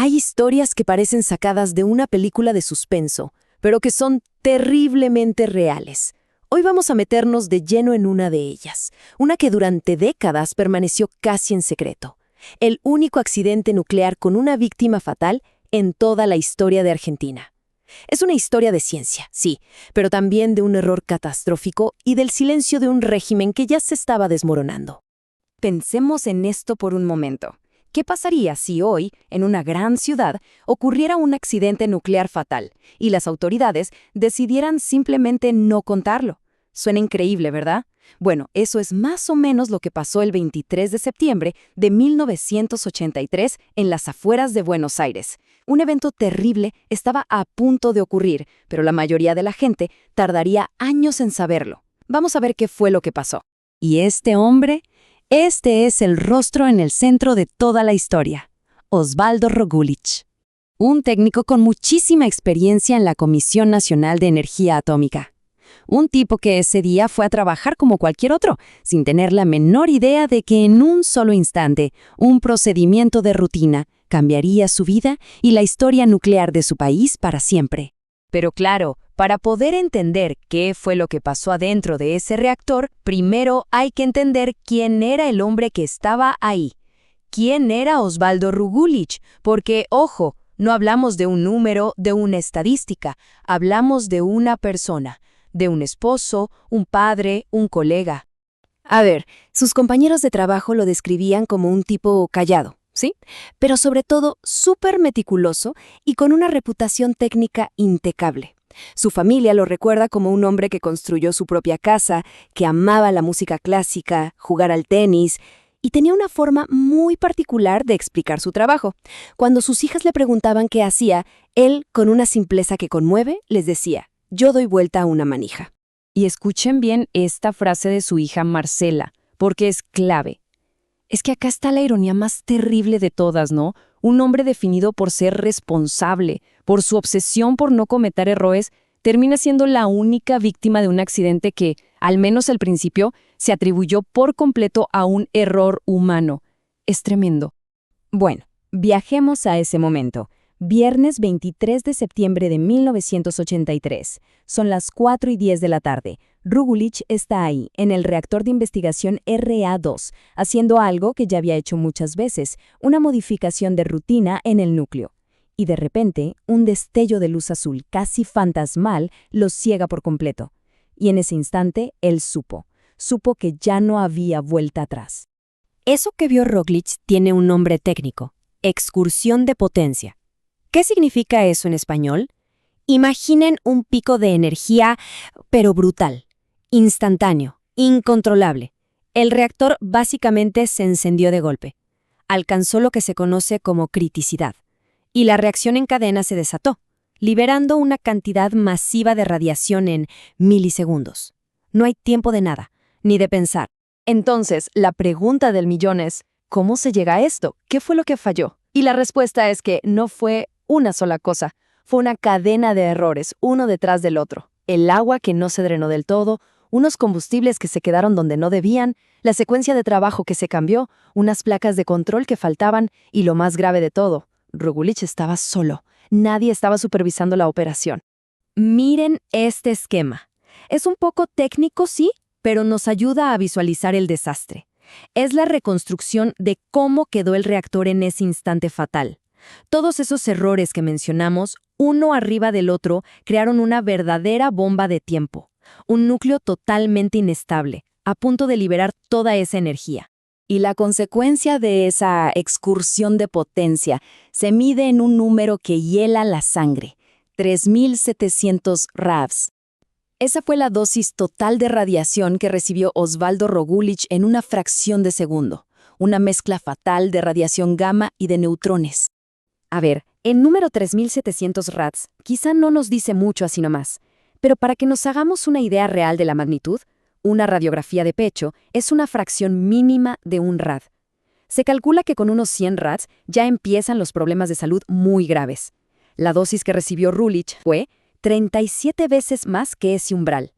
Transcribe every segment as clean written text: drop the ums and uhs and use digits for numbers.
Hay historias que parecen sacadas de una película de suspenso, pero que son terriblemente reales. Hoy vamos a meternos de lleno en una de ellas, una que durante décadas permaneció casi en secreto. El único accidente nuclear con una víctima fatal en toda la historia de Argentina. Es una historia de ciencia, sí, pero también de un error catastrófico y del silencio de un régimen que ya se estaba desmoronando. Pensemos en esto por un momento. ¿Qué pasaría si hoy, en una gran ciudad, ocurriera un accidente nuclear fatal y las autoridades decidieran simplemente no contarlo? Suena increíble, ¿verdad? Bueno, eso es más o menos lo que pasó el 23 de septiembre de 1983 en las afueras de Buenos Aires. Un evento terrible estaba a punto de ocurrir, pero la mayoría de la gente tardaría años en saberlo. Vamos a ver qué fue lo que pasó. Y este hombre, este es el rostro en el centro de toda la historia, Osvaldo Rogúlich, un técnico con muchísima experiencia en la Comisión Nacional de Energía Atómica. Un tipo que ese día fue a trabajar como cualquier otro, sin tener la menor idea de que en un solo instante, un procedimiento de rutina cambiaría su vida y la historia nuclear de su país para siempre. Pero claro, para poder entender qué fue lo que pasó adentro de ese reactor, primero hay que entender quién era el hombre que estaba ahí. ¿Quién era Osvaldo Rogúlich? Porque, ojo, no hablamos de un número, de una estadística, hablamos de una persona, de un esposo, un padre, un colega. A ver, sus compañeros de trabajo lo describían como un tipo callado, ¿sí? Pero sobre todo súper meticuloso y con una reputación técnica impecable. Su familia lo recuerda como un hombre que construyó su propia casa, que amaba la música clásica, jugar al tenis, y tenía una forma muy particular de explicar su trabajo. Cuando sus hijas le preguntaban qué hacía, él, con una simpleza que conmueve, les decía: yo doy vuelta a una manija. Y escuchen bien esta frase de su hija Marcela, porque es clave. Es que acá está la ironía más terrible de todas, ¿no? Un hombre definido por ser responsable, por su obsesión por no cometer errores, termina siendo la única víctima de un accidente que, al menos al principio, se atribuyó por completo a un error humano. Es tremendo. Bueno, viajemos a ese momento. Viernes 23 de septiembre de 1983. Son las 4:10 de la tarde. Rogúlich está ahí, en el reactor de investigación RA2, haciendo algo que ya había hecho muchas veces, una modificación de rutina en el núcleo. Y de repente, un destello de luz azul casi fantasmal lo ciega por completo. Y en ese instante, él supo que ya no había vuelta atrás. Eso que vio Rogúlich tiene un nombre técnico: excursión de potencia. ¿Qué significa eso en español? Imaginen un pico de energía, pero brutal, instantáneo, incontrolable. El reactor básicamente se encendió de golpe. Alcanzó lo que se conoce como criticidad. Y la reacción en cadena se desató, liberando una cantidad masiva de radiación en milisegundos. No hay tiempo de nada, ni de pensar. Entonces, la pregunta del millón es, ¿cómo se llega a esto? ¿Qué fue lo que falló? Y la respuesta es que no fue una sola cosa. Fue una cadena de errores, uno detrás del otro. El agua que no se drenó del todo, unos combustibles que se quedaron donde no debían, la secuencia de trabajo que se cambió, unas placas de control que faltaban y lo más grave de todo, Rogúlich estaba solo. Nadie estaba supervisando la operación. Miren este esquema. Es un poco técnico, sí, pero nos ayuda a visualizar el desastre. Es la reconstrucción de cómo quedó el reactor en ese instante fatal. Todos esos errores que mencionamos, uno arriba del otro, crearon una verdadera bomba de tiempo. Un núcleo totalmente inestable, a punto de liberar toda esa energía. Y la consecuencia de esa excursión de potencia se mide en un número que hiela la sangre: 3.700 RAVs. Esa fue la dosis total de radiación que recibió Osvaldo Rogúlich en una fracción de segundo. Una mezcla fatal de radiación gamma y de neutrones. A ver, el número 3.700 rads quizá no nos dice mucho así nomás, pero para que nos hagamos una idea real de la magnitud, una radiografía de pecho es una fracción mínima de un rad. Se calcula que con unos 100 rads ya empiezan los problemas de salud muy graves. La dosis que recibió Rogúlich fue 37 veces más que ese umbral.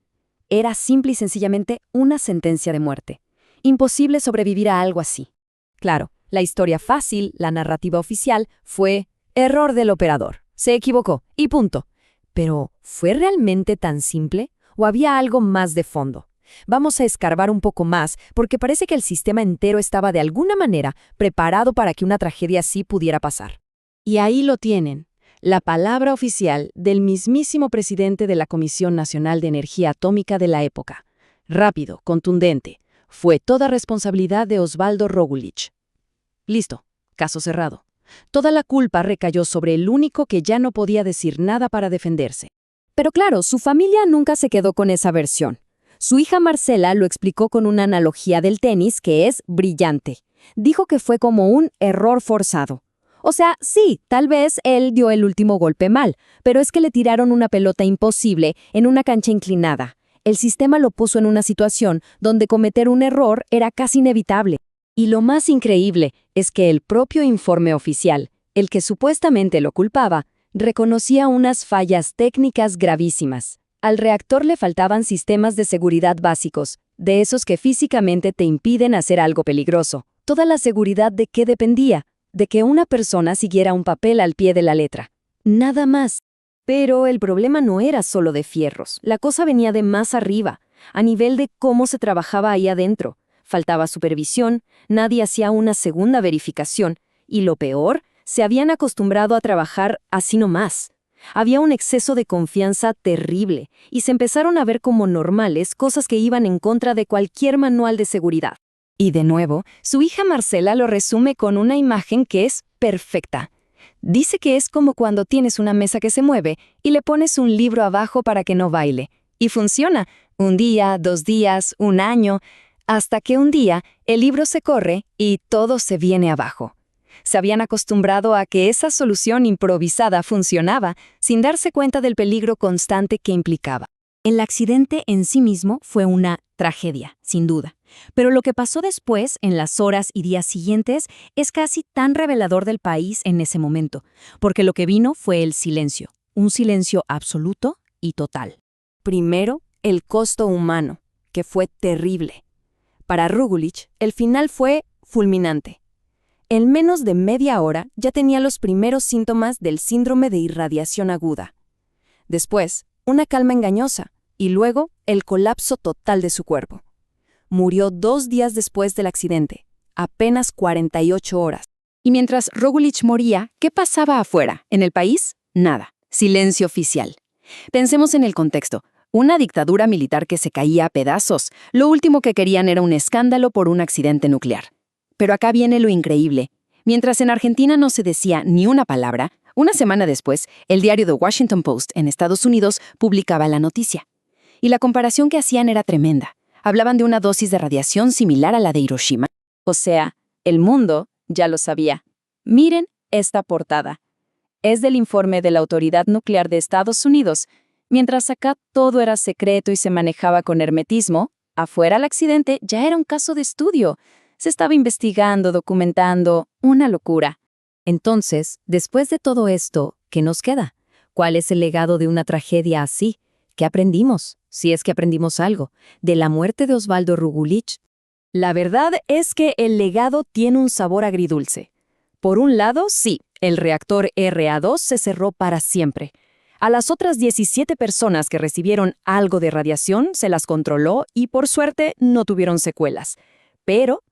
Era simple y sencillamente una sentencia de muerte. Imposible sobrevivir a algo así. Claro, la historia fácil, la narrativa oficial, fue Error del operador. Se equivocó. Y punto. Pero, ¿fue realmente tan simple? ¿O había algo más de fondo? Vamos a escarbar un poco más, porque parece que el sistema entero estaba de alguna manera preparado para que una tragedia así pudiera pasar. Y ahí lo tienen, la palabra oficial del mismísimo presidente de la Comisión Nacional de Energía Atómica de la época. Rápido, contundente. Fue toda responsabilidad de Osvaldo Rogulich. Listo, caso cerrado. Toda la culpa recayó sobre el único que ya no podía decir nada para defenderse. Pero claro, su familia nunca se quedó con esa versión. Su hija Marcela lo explicó con una analogía del tenis que es brillante. Dijo que fue como un error forzado. O sea, sí, tal vez él dio el último golpe mal, pero es que le tiraron una pelota imposible en una cancha inclinada. El sistema lo puso en una situación donde cometer un error era casi inevitable. Y lo más increíble es que el propio informe oficial, el que supuestamente lo culpaba, reconocía unas fallas técnicas gravísimas. Al reactor le faltaban sistemas de seguridad básicos, de esos que físicamente te impiden hacer algo peligroso. Toda la seguridad de qué dependía, de que una persona siguiera un papel al pie de la letra. Nada más. Pero el problema no era solo de fierros, la cosa venía de más arriba, a nivel de cómo se trabajaba ahí adentro. Faltaba supervisión, nadie hacía una segunda verificación, y lo peor, se habían acostumbrado a trabajar así nomás. Había un exceso de confianza terrible, y se empezaron a ver como normales cosas que iban en contra de cualquier manual de seguridad. Y de nuevo, su hija Marcela lo resume con una imagen que es perfecta. Dice que es como cuando tienes una mesa que se mueve y le pones un libro abajo para que no baile. Y funciona. Un día, 2 días, un año, hasta que un día el libro se corre y todo se viene abajo. Se habían acostumbrado a que esa solución improvisada funcionaba sin darse cuenta del peligro constante que implicaba. El accidente en sí mismo fue una tragedia, sin duda. Pero lo que pasó después, en las horas y días siguientes, es casi tan revelador del país en ese momento, porque lo que vino fue el silencio, un silencio absoluto y total. Primero, el costo humano, que fue terrible. Para Rugulich, el final fue fulminante. En menos de media hora ya tenía los primeros síntomas del síndrome de irradiación aguda. Después, una calma engañosa, y luego el colapso total de su cuerpo. Murió 2 días después del accidente, apenas 48 horas. Y mientras Rogulich moría, ¿qué pasaba afuera? ¿En el país? Nada. Silencio oficial. Pensemos en el contexto. Una dictadura militar que se caía a pedazos. Lo último que querían era un escándalo por un accidente nuclear. Pero acá viene lo increíble. Mientras en Argentina no se decía ni una palabra, una semana después, el diario The Washington Post en Estados Unidos publicaba la noticia. Y la comparación que hacían era tremenda. Hablaban de una dosis de radiación similar a la de Hiroshima. O sea, el mundo ya lo sabía. Miren esta portada. Es del informe de la Autoridad Nuclear de Estados Unidos. Mientras acá todo era secreto y se manejaba con hermetismo, afuera el accidente ya era un caso de estudio. Se estaba investigando, documentando, una locura. Entonces, después de todo esto, ¿qué nos queda? ¿Cuál es el legado de una tragedia así? ¿Qué aprendimos? Si es que aprendimos algo, de la muerte de Osvaldo Rugulich. La verdad es que el legado tiene un sabor agridulce. Por un lado, sí, el reactor RA2 se cerró para siempre. A las otras 17 personas que recibieron algo de radiación se las controló y por suerte no tuvieron secuelas. Pero,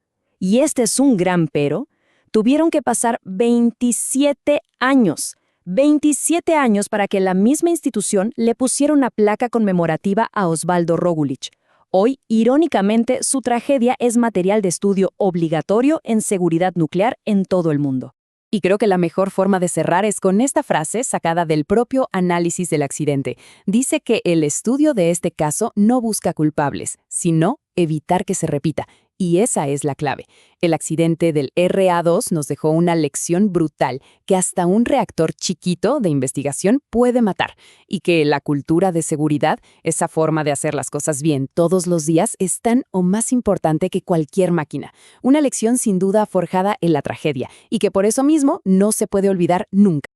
y este es un gran pero, tuvieron que pasar 27 años. 27 años para que la misma institución le pusiera una placa conmemorativa a Osvaldo Rogulich. Hoy, irónicamente, su tragedia es material de estudio obligatorio en seguridad nuclear en todo el mundo. Y creo que la mejor forma de cerrar es con esta frase sacada del propio análisis del accidente. Dice que el estudio de este caso no busca culpables, sino evitar que se repita. Y esa es la clave. El accidente del RA2 nos dejó una lección brutal que hasta un reactor chiquito de investigación puede matar y que la cultura de seguridad, esa forma de hacer las cosas bien todos los días, es tan o más importante que cualquier máquina. Una lección sin duda forjada en la tragedia y que por eso mismo no se puede olvidar nunca.